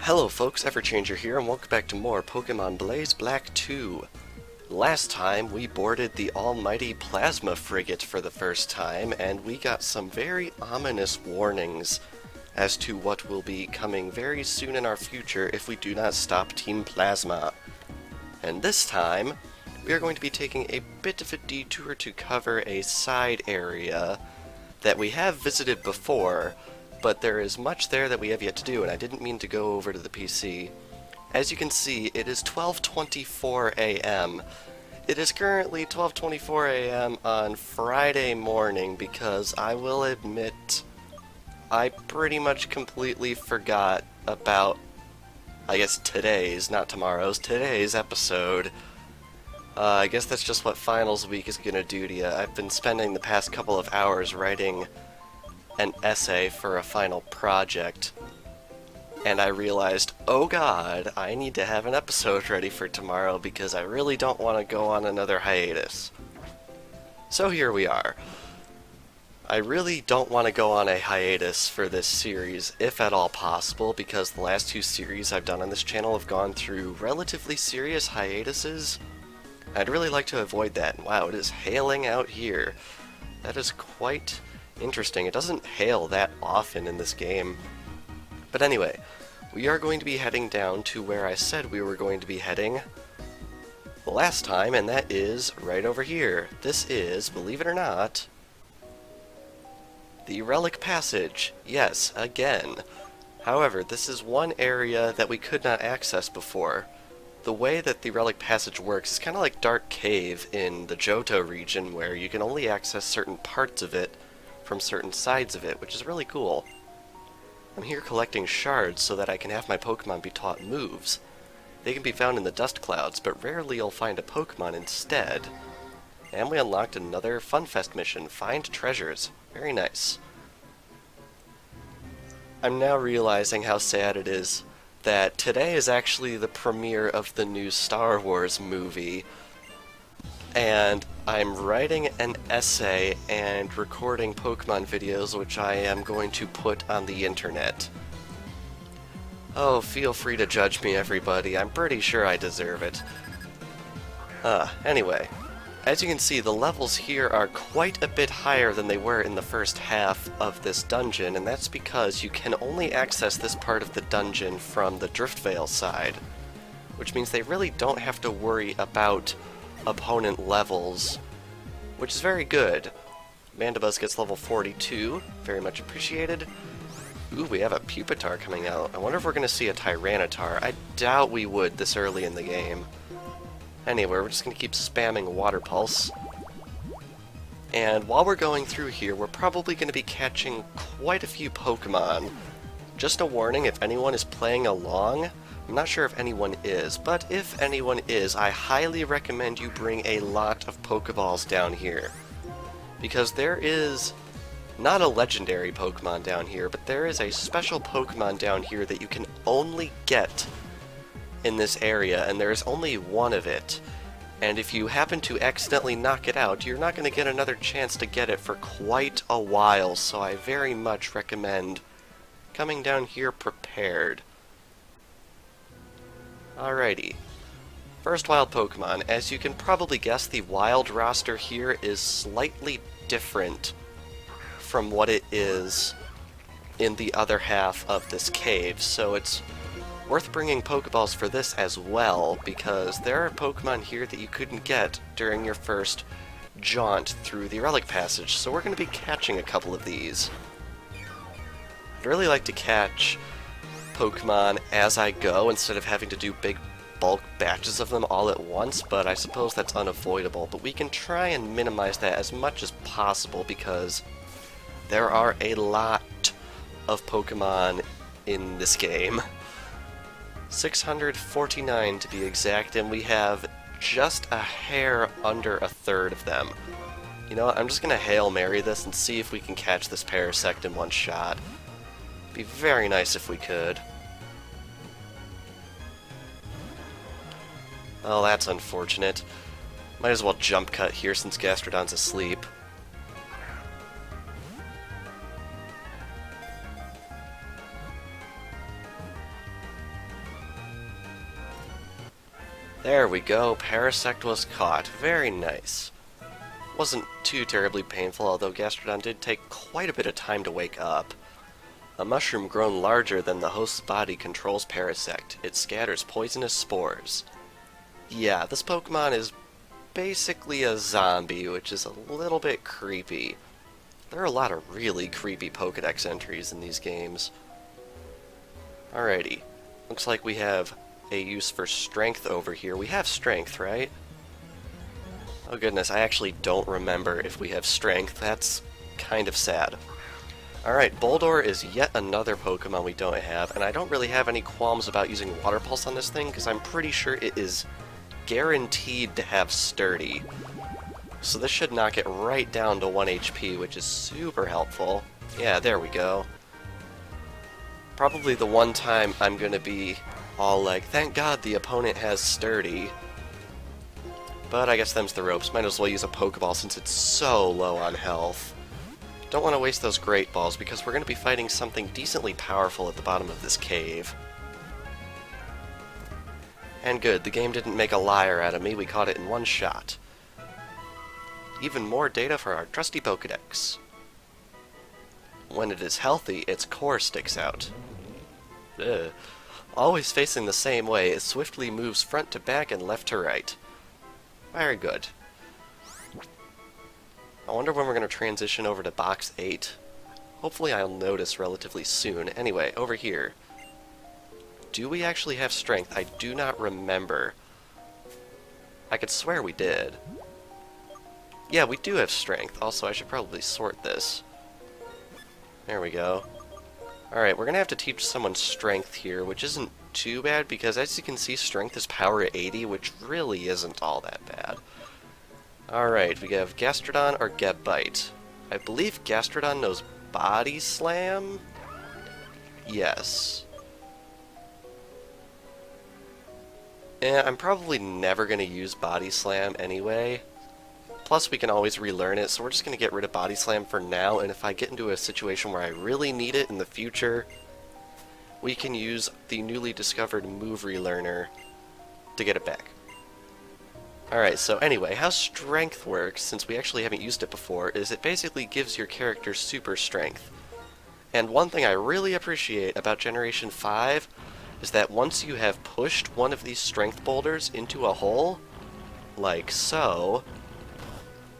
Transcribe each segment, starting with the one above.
Hello folks, Everchanger here, and welcome back to more Pokemon Blaze Black 2. Last time we boarded the almighty Plasma Frigate for the first time, and we got some very ominous warnings as to what will be coming very soon in our future if we do not stop Team Plasma. And this time, we are going to be taking a bit of a detour to cover a side area that we have visited before, but there is much there that we have yet to do, and I didn't mean to go over to the PC. As you can see, it is 12:24 a.m. It is currently 12:24 a.m. on Friday morning because I will admit I pretty much completely forgot about, I guess today's, not tomorrow's, today's episode. I guess that's just what finals week is gonna do to you. I've been spending the past couple of hours writing an essay for a final project, and I realized, oh god, I need to have an episode ready for tomorrow because I really don't want to go on another hiatus. So here we are. I really don't want to go on a hiatus for this series, if at all possible, because the last two series I've done on this channel have gone through relatively serious hiatuses. I'd really like to avoid that. And wow, it is hailing out here. That is quite interesting. It doesn't hail that often in this game. But anyway, we are going to be heading down to where I said we were going to be heading the last time, and that is right over here. This is, believe it or not, the Relic Passage. Yes, again. However, this is one area that we could not access before. The way that the Relic Passage works is kind of like Dark Cave in the Johto region, where you can only access certain parts of it from certain sides of it, which is really cool. I'm here collecting shards so that I can have my Pokemon be taught moves. They can be found in the dust clouds, but rarely you'll find a Pokemon instead. And we unlocked another Funfest mission, Find Treasures. Very nice. I'm now realizing how sad it is that today is actually the premiere of the new Star Wars movie, and I'm writing an essay and recording Pokemon videos which I am going to put on the internet. Oh, feel free to judge me, everybody. I'm pretty sure I deserve it. Anyway, as you can see, the levels here are quite a bit higher than they were in the first half of this dungeon, and that's because you can only access this part of the dungeon from the Driftvale side, which means they really don't have to worry about opponent levels, which is very good. Mandibuzz gets level 42, very much appreciated. Ooh, we have a Pupitar coming out. I wonder if we're going to see a Tyranitar. I doubt we would this early in the game. Anyway, we're just going to keep spamming Water Pulse. And while we're going through here, we're probably going to be catching quite a few Pokemon. Just a warning, if anyone is playing along, I'm not sure if anyone is, but if anyone is, I highly recommend you bring a lot of Pokeballs down here. Because there is not a legendary Pokemon down here, but there is a special Pokemon down here that you can only get in this area, and there is only one of it. And if you happen to accidentally knock it out, you're not going to get another chance to get it for quite a while, so I very much recommend coming down here prepared. Alrighty. First wild Pokemon. As you can probably guess, the wild roster here is slightly different from what it is in the other half of this cave, so it's worth bringing Pokeballs for this as well, because there are Pokemon here that you couldn't get during your first jaunt through the Relic Passage, so we're going to be catching a couple of these. I'd really like to catch Pokemon as I go instead of having to do big bulk batches of them all at once, but I suppose that's unavoidable. But we can try and minimize that as much as possible because there are a lot of Pokemon in this game. 649 to be exact, and we have just a hair under a third of them. You know what, I'm just going to Hail Mary this and see if we can catch this Parasect in one shot. Be very nice if we could. Oh, that's unfortunate. Might as well jump cut here since Gastrodon's asleep. There we go, Parasect was caught. Very nice. Wasn't too terribly painful, although Gastrodon did take quite a bit of time to wake up. A mushroom grown larger than the host's body controls Parasect. It scatters poisonous spores. Yeah, this Pokemon is basically a zombie, which is a little bit creepy. There are a lot of really creepy Pokedex entries in these games. Alrighty. Looks like we have a use for Strength over here. We have Strength, right? Oh goodness, I actually don't remember if we have Strength. That's kind of sad. Alright, Boldore is yet another Pokemon we don't have, and I don't really have any qualms about using Water Pulse on this thing, because I'm pretty sure it is guaranteed to have Sturdy. So this should knock it right down to 1 HP, which is super helpful. Yeah, there we go. Probably the one time I'm gonna be all like, thank God the opponent has Sturdy. But I guess them's the ropes. Might as well use a Pokeball since it's so low on health. Don't want to waste those Great Balls because we're going to be fighting something decently powerful at the bottom of this cave. And good, the game didn't make a liar out of me, we caught it in one shot. Even more data for our trusty Pokedex. When it is healthy, its core sticks out. Ugh. Always facing the same way, it swiftly moves front to back and left to right. Very good. I wonder when we're going to transition over to Box 8. Hopefully I'll notice relatively soon. Anyway, over here. Do we actually have Strength? I do not remember. I could swear we did. Yeah, we do have Strength. Also, I should probably sort this. There we go. Alright, we're going to have to teach someone Strength here, which isn't too bad, because as you can see, Strength is power 80, which really isn't all that bad. Alright, we have Gastrodon or Gebite. I believe Gastrodon knows Body Slam? Yes. I'm probably never going to use Body Slam anyway. Plus, we can always relearn it, so we're just going to get rid of Body Slam for now, and if I get into a situation where I really need it in the future, we can use the newly discovered Move Relearner to get it back. Alright, so anyway, how Strength works, since we actually haven't used it before, is it basically gives your character super strength. And one thing I really appreciate about Generation 5 is that once you have pushed one of these strength boulders into a hole, like so,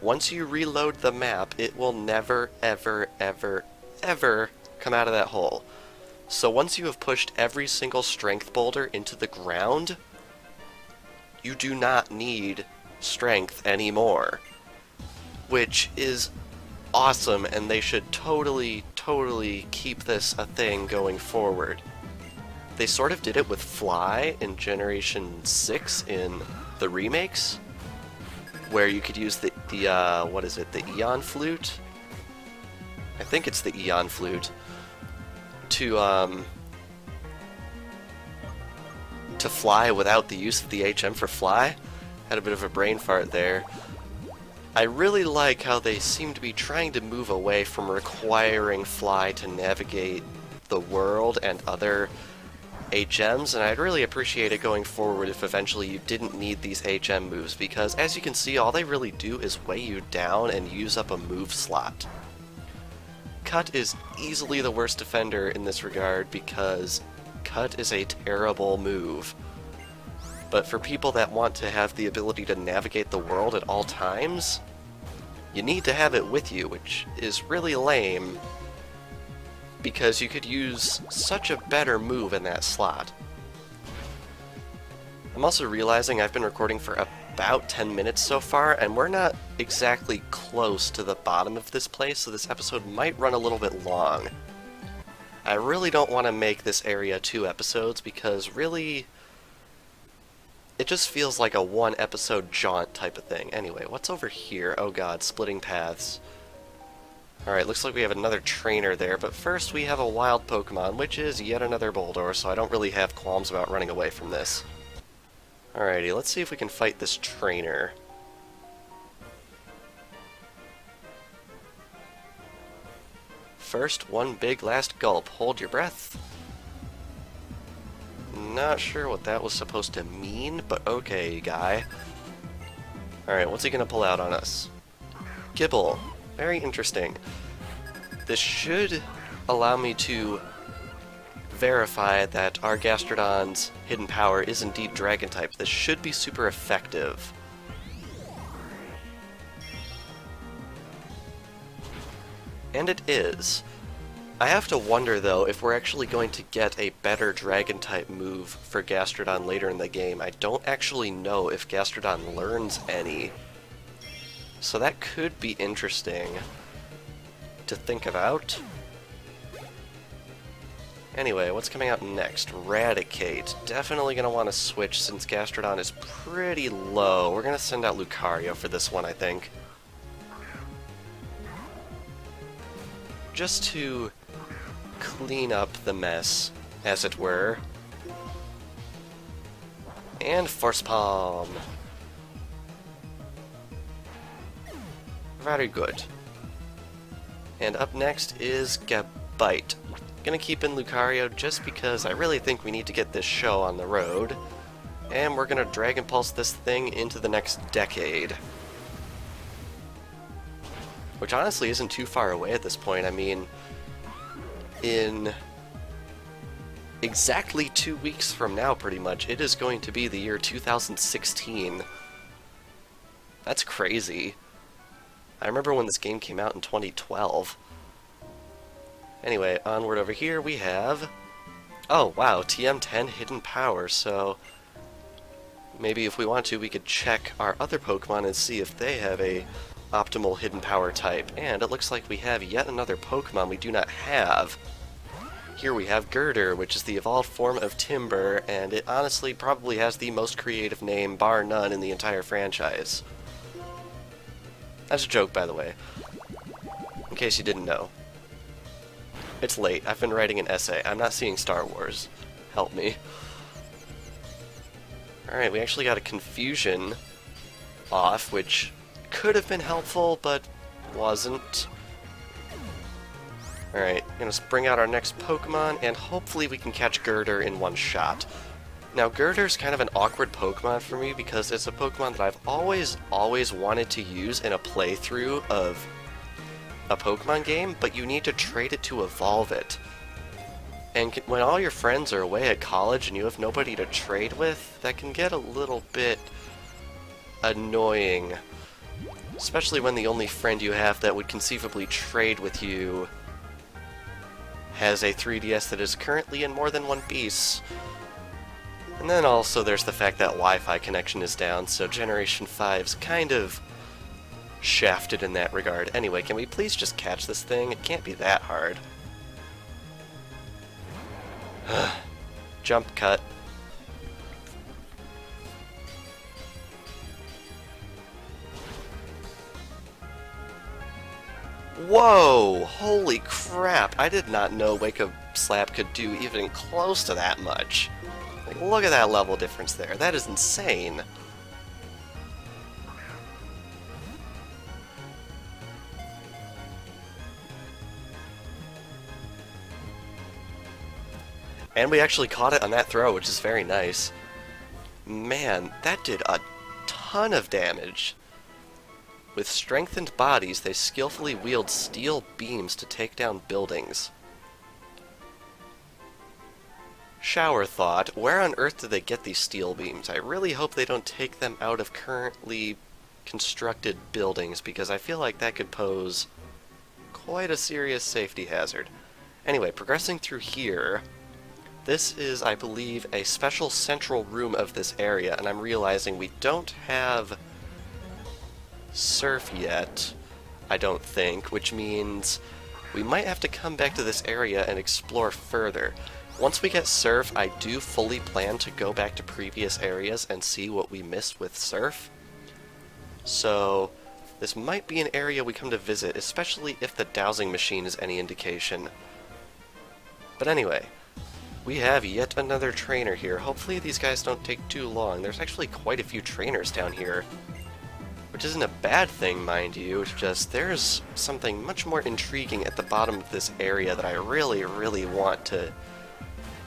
once you reload the map, it will never, ever, ever, ever come out of that hole. So once you have pushed every single strength boulder into the ground, you do not need strength anymore. Which is awesome, and they should totally, totally keep this a thing going forward. They sort of did it with Fly in Generation 6 in the remakes, where you could use the what is it, the Eon Flute? I think it's the Eon Flute, to fly without the use of the HM for Fly. Had a bit of a brain fart there. I really like how they seem to be trying to move away from requiring Fly to navigate the world and other HMs, and I'd really appreciate it going forward if eventually you didn't need these HM moves, because as you can see, all they really do is weigh you down and use up a move slot. Cut is easily the worst defender in this regard, because Cut is a terrible move. But for people that want to have the ability to navigate the world at all times, you need to have it with you, which is really lame, because you could use such a better move in that slot. I'm also realizing I've been recording for about 10 minutes so far, and we're not exactly close to the bottom of this place, so this episode might run a little bit long. I really don't want to make this area 2 episodes, because really, it just feels like a 1 episode jaunt type of thing. Anyway, what's over here? Oh god, splitting paths. Alright, looks like we have another trainer there, but first we have a wild Pokemon, which is yet another Boldore, so I don't really have qualms about running away from this. Alrighty, let's see if we can fight this trainer. First, one big last gulp. Hold your breath. Not sure what that was supposed to mean, but okay, guy. Alright, what's he gonna pull out on us? Gibble. Very interesting. This should allow me to verify that our Gastrodon's hidden power is indeed Dragon type. This should be super effective. And it is. I have to wonder, though, if we're actually going to get a better Dragon-type move for Gastrodon later in the game. I don't actually know if Gastrodon learns any. So that could be interesting to think about. Anyway, what's coming out next? Raticate. Definitely going to want to switch since Gastrodon is pretty low. We're going to send out Lucario for this one, I think. Just to clean up the mess, as it were. And Force Palm. Very good. And up next is Gabite. Gonna keep in Lucario just because I really think we need to get this show on the road. And we're gonna Dragon Pulse this thing into the next decade. Which honestly isn't too far away at this point. I mean, in exactly 2 weeks from now, pretty much, it is going to be the year 2016. That's crazy. I remember when this game came out in 2012. Anyway, onward over here we have... Oh, wow, TM10 Hidden Power, so... maybe if we want to, we could check our other Pokemon and see if they have a optimal hidden power type. And it looks like we have yet another Pokemon we do not have. Here we have Girder, which is the evolved form of Timber, and it honestly probably has the most creative name, bar none, in the entire franchise. That's a joke, by the way, in case you didn't know. It's late. I've been writing an essay. I'm not seeing Star Wars. Help me. Alright, we actually got a Confusion off, which could have been helpful, but wasn't. Alright, gonna bring out our next Pokemon, and hopefully we can catch Girder in one shot. Now, Girder's kind of an awkward Pokemon for me because it's a Pokemon that I've always wanted to use in a playthrough of a Pokemon game, but you need to trade it to evolve it. And when all your friends are away at college and you have nobody to trade with, that can get a little bit annoying. Especially when the only friend you have that would conceivably trade with you has a 3DS that is currently in more than one piece. And then also there's the fact that Wi-Fi connection is down, so Generation 5's kind of shafted in that regard. Anyway, can we please just catch this thing? It can't be that hard. Jump cut. Whoa! Holy crap! I did not know Wake Up Slap could do even close to that much. Like, look at that level difference there. That is insane. And we actually caught it on that throw, which is very nice. Man, that did a ton of damage. With strengthened bodies, they skillfully wield steel beams to take down buildings. Shower thought, where on earth do they get these steel beams? I really hope they don't take them out of currently constructed buildings, because I feel like that could pose quite a serious safety hazard. Anyway, progressing through here, this is, I believe, a special central room of this area, and I'm realizing we don't have Surf yet, I don't think, which means we might have to come back to this area and explore further. Once we get Surf, I do fully plan to go back to previous areas and see what we missed with Surf. So this might be an area we come to visit, especially if the dowsing machine is any indication. But anyway, we have yet another trainer here. Hopefully these guys don't take too long. There's actually quite a few trainers down here, which isn't a bad thing, mind you. It's just there's something much more intriguing at the bottom of this area that I really want to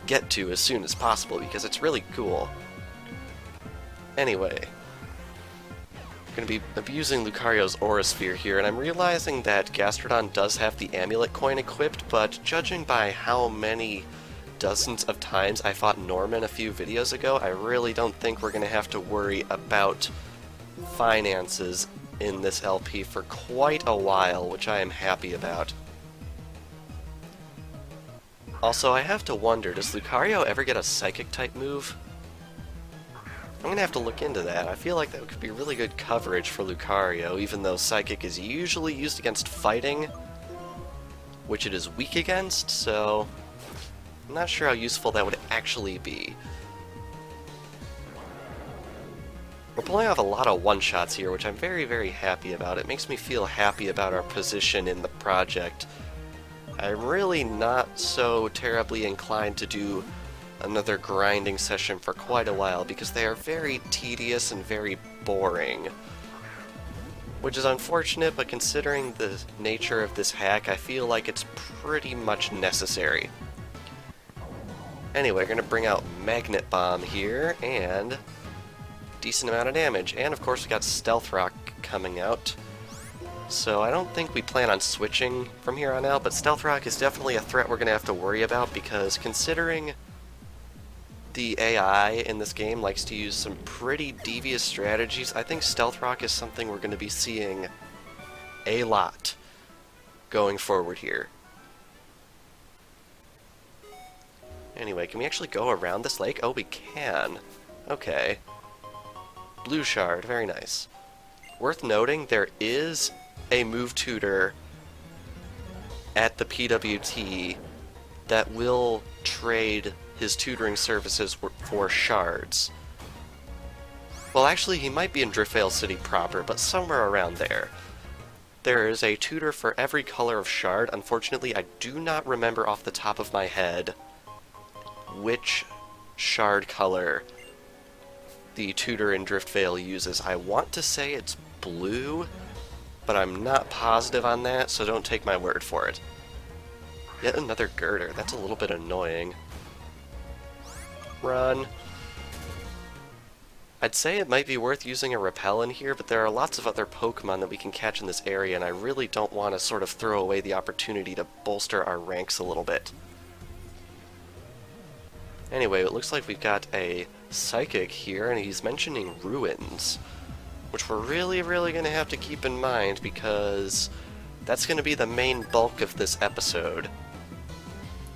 get to as soon as possible because it's really cool. Anyway, I'm going to be abusing Lucario's Aura Sphere here, and I'm realizing that Gastrodon does have the Amulet coin equipped, but judging by how many dozens of times I fought Norman a few videos ago, I really don't think we're going to have to worry about finances in this LP for quite a while, which I am happy about. Also, I have to wonder, does Lucario ever get a Psychic-type move? I'm going to have to look into that. I feel like that could be really good coverage for Lucario, even though Psychic is usually used against fighting, which it is weak against, so I'm not sure how useful that would actually be. We're pulling off a lot of one-shots here, which I'm very, very happy about. It makes me feel happy about our position in the project. I'm really not so terribly inclined to do another grinding session for quite a while because they are very tedious and very boring. Which is unfortunate, but considering the nature of this hack, I feel like it's pretty much necessary. Anyway, we're going to bring out Magnet Bomb here, and decent amount of damage. And of course we got Stealth Rock coming out. So I don't think we plan on switching from here on out, but Stealth Rock is definitely a threat we're going to have to worry about because considering the AI in this game likes to use some pretty devious strategies, I think Stealth Rock is something we're going to be seeing a lot going forward here. Anyway, can we actually go around this lake? Oh, we can. Okay. Blue Shard, very nice. Worth noting, there is a move tutor at the PWT that will trade his tutoring services for shards. Well, actually, he might be in Driftvale City proper, but somewhere around there. There is a tutor for every color of shard. Unfortunately, I do not remember off the top of my head which shard color the tutor in Driftvale uses. I want to say it's blue, but I'm not positive on that, so don't take my word for it. Yet another girder. That's a little bit annoying. Run. I'd say it might be worth using a repel in here, but there are lots of other Pokemon that we can catch in this area, and I really don't want to sort of throw away the opportunity to bolster our ranks a little bit. Anyway, it looks like we've got a Psychic here, and he's mentioning ruins, which we're really going to have to keep in mind because that's going to be the main bulk of this episode.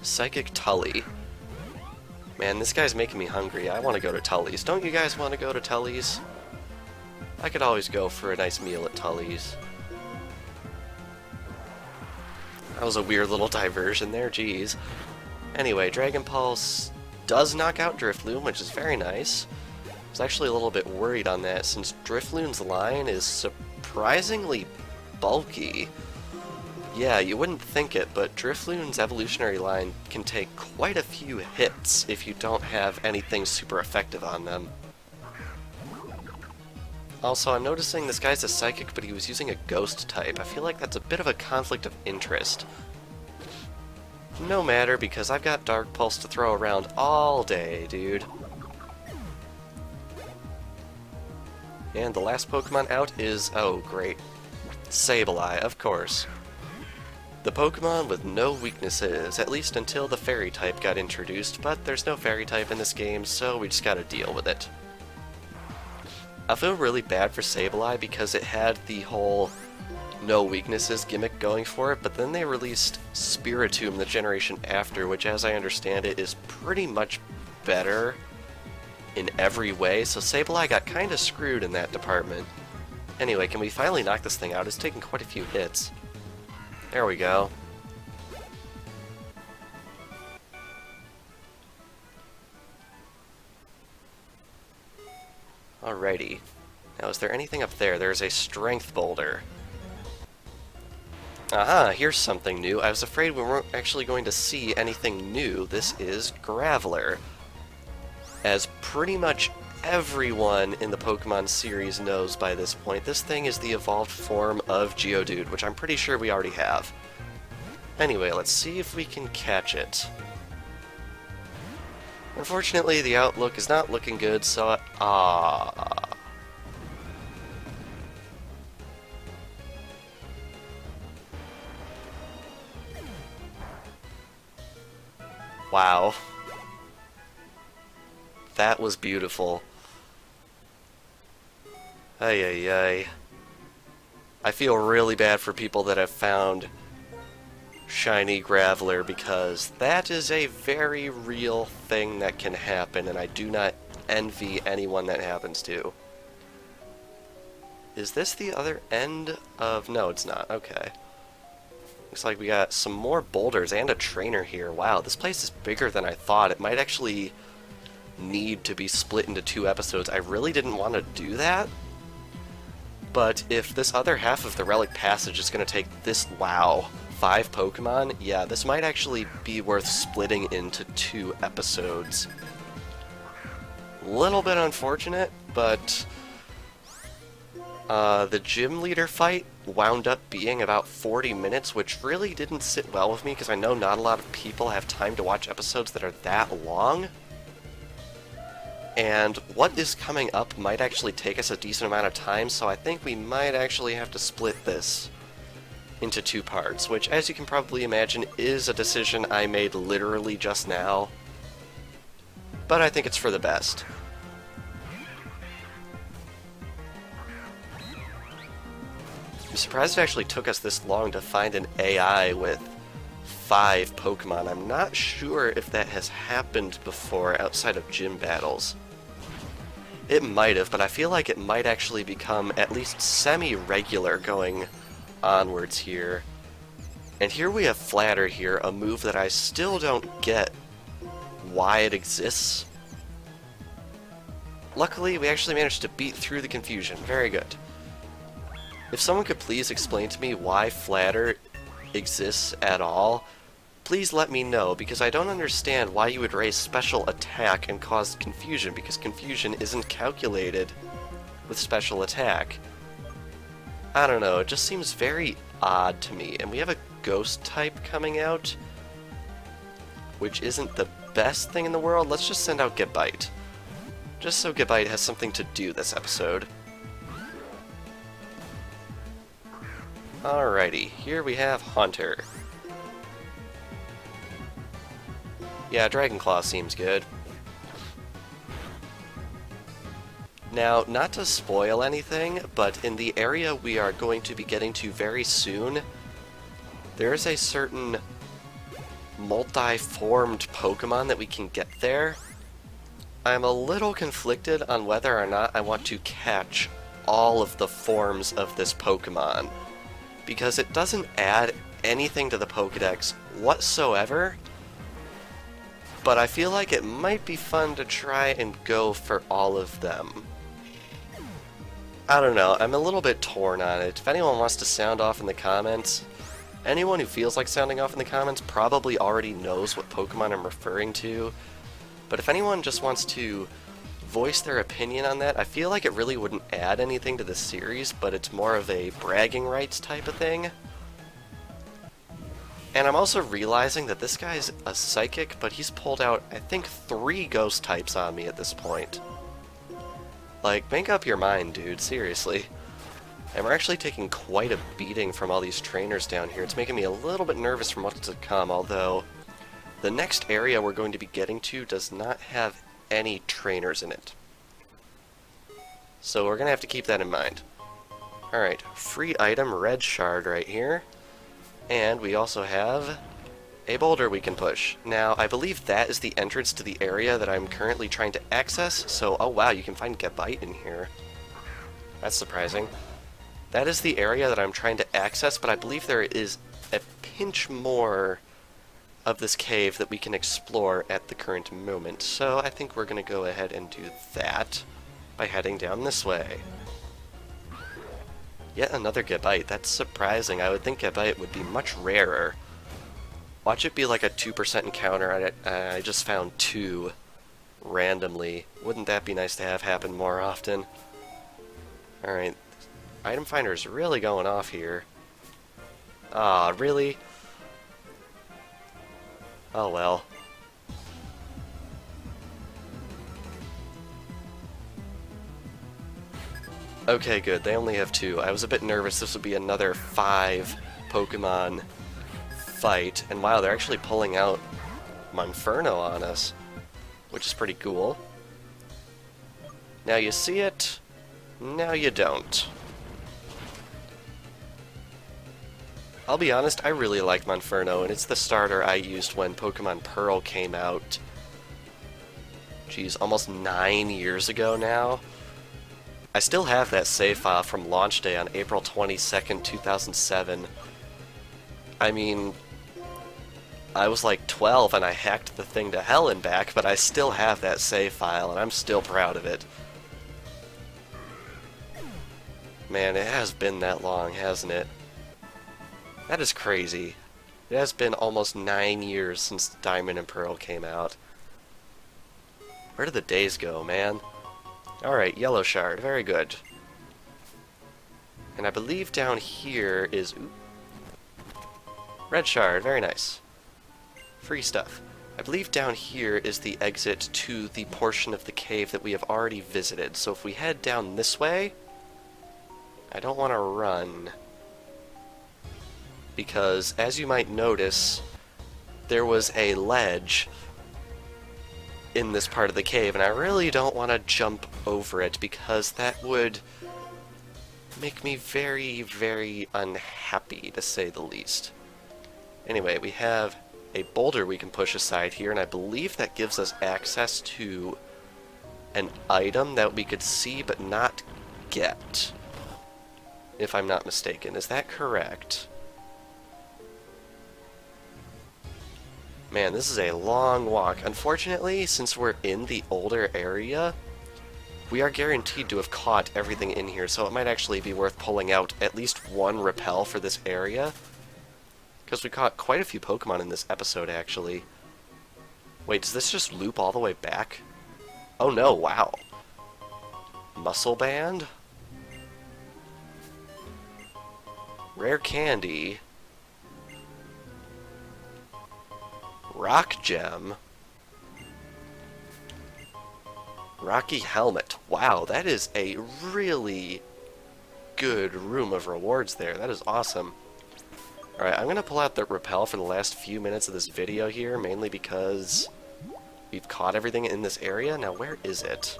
Psychic Tully. Man, this guy's making me hungry. I want to go to Tully's. Don't you guys want to go to Tully's? I could always go for a nice meal at Tully's. That was a weird little diversion there, geez. Anyway, Dragon Pulse does knock out Drifloon, which is very nice. I was actually a little bit worried on that since Drifloon's line is surprisingly bulky. Yeah, you wouldn't think it, but Drifloon's evolutionary line can take quite a few hits if you don't have anything super effective on them. Also, I'm noticing this guy's a Psychic, but he was using a Ghost type. I feel like that's a bit of a conflict of interest. No matter, because I've got Dark Pulse to throw around all day, dude. And the last Pokemon out is, oh great, Sableye, of course. The Pokemon with no weaknesses, at least until the Fairy type got introduced, but there's no Fairy type in this game, so we just gotta deal with it. I feel really bad for Sableye because it had the whole no weaknesses gimmick going for it, but then they released Spiritomb the generation after, which as I understand it is pretty much better in every way, so Sableye got kinda screwed in that department. Anyway, can we finally knock this thing out? It's taken quite a few hits. There we go. Alrighty. Now, is there anything up there? There's a Strength Boulder. Aha, here's something new. I was afraid we weren't actually going to see anything new. This is Graveler. As pretty much everyone in the Pokemon series knows by this point, this thing is the evolved form of Geodude, which I'm pretty sure we already have. Anyway, let's see if we can catch it. Unfortunately, the outlook is not looking good, so wow. That was beautiful. Ay ay ay. I feel really bad for people that have found shiny Graveler because that is a very real thing that can happen, and I do not envy anyone that happens to. Is this the other end of... No, it's not. Okay. Looks like we got some more boulders and a trainer here. Wow, this place is bigger than I thought. It might actually need to be split into 2 episodes. I really didn't want to do that. But if this other half of the Relic Passage is going to take this, wow, 5 Pokemon, yeah, this might actually be worth splitting into 2 episodes. Little bit unfortunate, but the gym leader fight wound up being about 40 minutes, which really didn't sit well with me because I know not a lot of people have time to watch episodes that are that long. And what is coming up might actually take us a decent amount of time, so I think we might actually have to split this into 2 parts, which, as you can probably imagine, is a decision I made literally just now. But I think it's for the best. I'm surprised it actually took us this long to find an AI with 5 Pokemon. I'm not sure if that has happened before outside of gym battles. It might have, but I feel like it might actually become at least semi-regular going onwards here. And here we have Flatter here, a move that I still don't get why it exists. Luckily, we actually managed to beat through the confusion. Very good. If someone could please explain to me why Flatter exists at all, please let me know, because I don't understand why you would raise special attack and cause confusion, because confusion isn't calculated with special attack. I don't know, it just seems very odd to me. And we have a ghost type coming out, which isn't the best thing in the world. Let's just send out Gabite, just so Gabite has something to do this episode. Alrighty, here we have Haunter. Yeah, Dragonclaw seems good. Now, not to spoil anything, but in the area we are going to be getting to very soon, there is a certain multi-formed Pokemon that we can get there. I'm a little conflicted on whether or not I want to catch all of the forms of this Pokemon, because it doesn't add anything to the Pokédex whatsoever. But I feel like it might be fun to try and go for all of them. I don't know, I'm a little bit torn on it. If anyone wants to sound off in the comments, anyone who feels like sounding off in the comments probably already knows what Pokemon I'm referring to. But if anyone just wants to voice their opinion on that, I feel like it really wouldn't add anything to the series, but it's more of a bragging rights type of thing. And I'm also realizing that this guy's a psychic, but he's pulled out, I think, 3 ghost types on me at this point. Like, make up your mind, dude, seriously. And we're actually taking quite a beating from all these trainers down here. It's making me a little bit nervous from what's to come, although the next area we're going to be getting to does not have any trainers in it. So we're going to have to keep that in mind. Alright, free item, red shard right here. And we also have a boulder we can push. Now, I believe that is the entrance to the area that I'm currently trying to access, so, oh wow, you can find Gabite in here. That's surprising. That is the area that I'm trying to access, but I believe there is a pinch more of this cave that we can explore at the current moment. So I think we're going to go ahead and do that by heading down this way. Yet another Gabite. That's surprising. I would think Gabite would be much rarer. Watch it be like a 2% encounter. I just found 2 randomly. Wouldn't that be nice to have happen more often? Alright. Item Finder is really going off here. Ah, really? Oh well. Okay, good. They only have 2. I was a bit nervous this would be another 5 Pokemon fight. And wow, they're actually pulling out Monferno on us, which is pretty cool. Now you see it, now you don't. I'll be honest, I really like Monferno, and it's the starter I used when Pokemon Pearl came out. Geez, almost 9 years ago now. I still have that save file from launch day on April 22nd, 2007. I mean, I was like 12 and I hacked the thing to hell and back, but I still have that save file, and I'm still proud of it. Man, it has been that long, hasn't it? That is crazy. It has been almost 9 years since Diamond and Pearl came out. Where did the days go, man? Alright, Yellow Shard, very good. And I believe down here is... Ooh, Red Shard, very nice. Free stuff. I believe down here is the exit to the portion of the cave that we have already visited. So if we head down this way... I don't want to run. Because, as you might notice, there was a ledge in this part of the cave, and I really don't want to jump over it, because that would make me very, very unhappy, to say the least. Anyway, we have a boulder we can push aside here, and I believe that gives us access to an item that we could see but not get, if I'm not mistaken. Is that correct? Man, this is a long walk. Unfortunately, since we're in the older area, we are guaranteed to have caught everything in here, so it might actually be worth pulling out at least one repel for this area. Because we caught quite a few Pokemon in this episode, actually. Wait, does this just loop all the way back? Oh no, wow. Muscle Band? Rare Candy. Rock Gem. Rocky Helmet. Wow, that is a really good room of rewards there. That is awesome. Alright, I'm going to pull out the repel for the last few minutes of this video here, mainly because we've caught everything in this area. Now, where is it?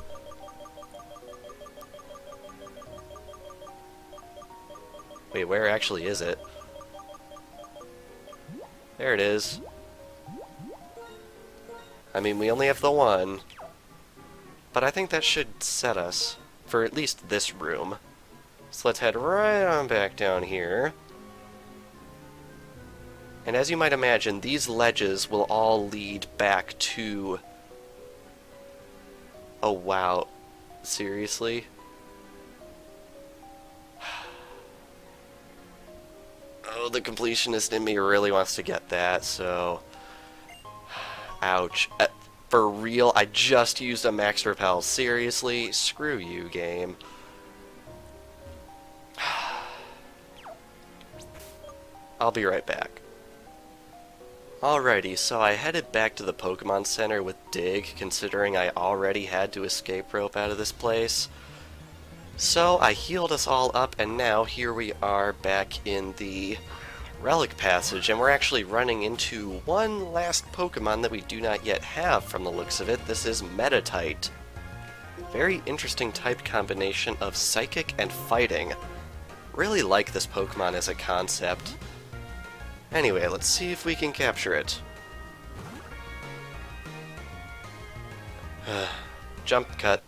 Wait, where actually is it? There it is. I mean, we only have the one, but I think that should set us for at least this room. So let's head right on back down here. And as you might imagine, these ledges will all lead back to... Oh wow, seriously? Oh, the completionist in me really wants to get that, so... Ouch. For real, I just used a max repel. Seriously? Screw you, game. I'll be right back. Alrighty, so I headed back to the Pokemon Center with Dig, considering I already had to escape rope out of this place. So I healed us all up, and now here we are back in the Relic Passage, and we're actually running into one last Pokemon that we do not yet have from the looks of it. This is Metatite. Very interesting type combination of Psychic and Fighting. Really like this Pokemon as a concept. Anyway, let's see if we can capture it. Jump cut.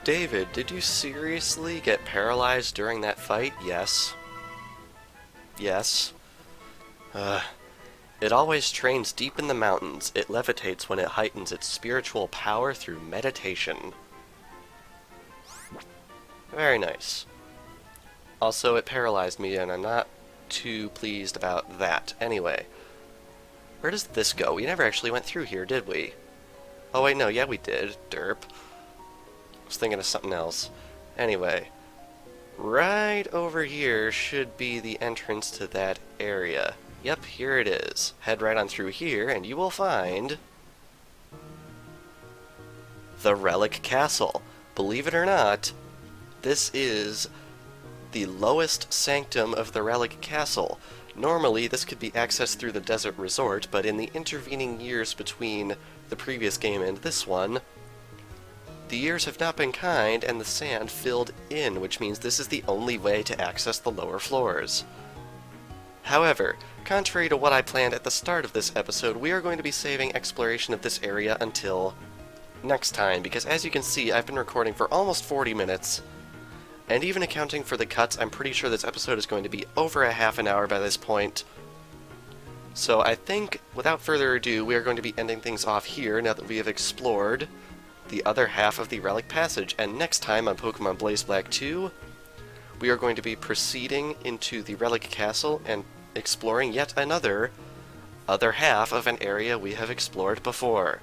David, did you seriously get paralyzed during that fight? Yes. Yes. It always trains deep in the mountains. It levitates when it heightens its spiritual power through meditation. Very nice. Also, it paralyzed me, and I'm not too pleased about that. Anyway, where does this go? We never actually went through here, did we? Oh wait, no, yeah we did. Derp. I was thinking of something else. Anyway, right over here should be the entrance to that area. Yep, here it is. Head right on through here, and you will find the Relic Castle. Believe it or not, this is the lowest sanctum of the Relic Castle. Normally, this could be accessed through the Desert Resort, but in the intervening years between the previous game and this one, the years have not been kind, and the sand filled in, which means this is the only way to access the lower floors. However, contrary to what I planned at the start of this episode, we are going to be saving exploration of this area until next time, because as you can see, I've been recording for almost 40 minutes, and even accounting for the cuts, I'm pretty sure this episode is going to be over a half an hour by this point. So I think, without further ado, we are going to be ending things off here now that we have explored the other half of the Relic Passage, and next time on Pokemon Blaze Black 2, we are going to be proceeding into the Relic Castle and exploring yet another other half of an area we have explored before.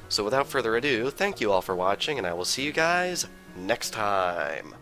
So without further ado, thank you all for watching, and I will see you guys next time.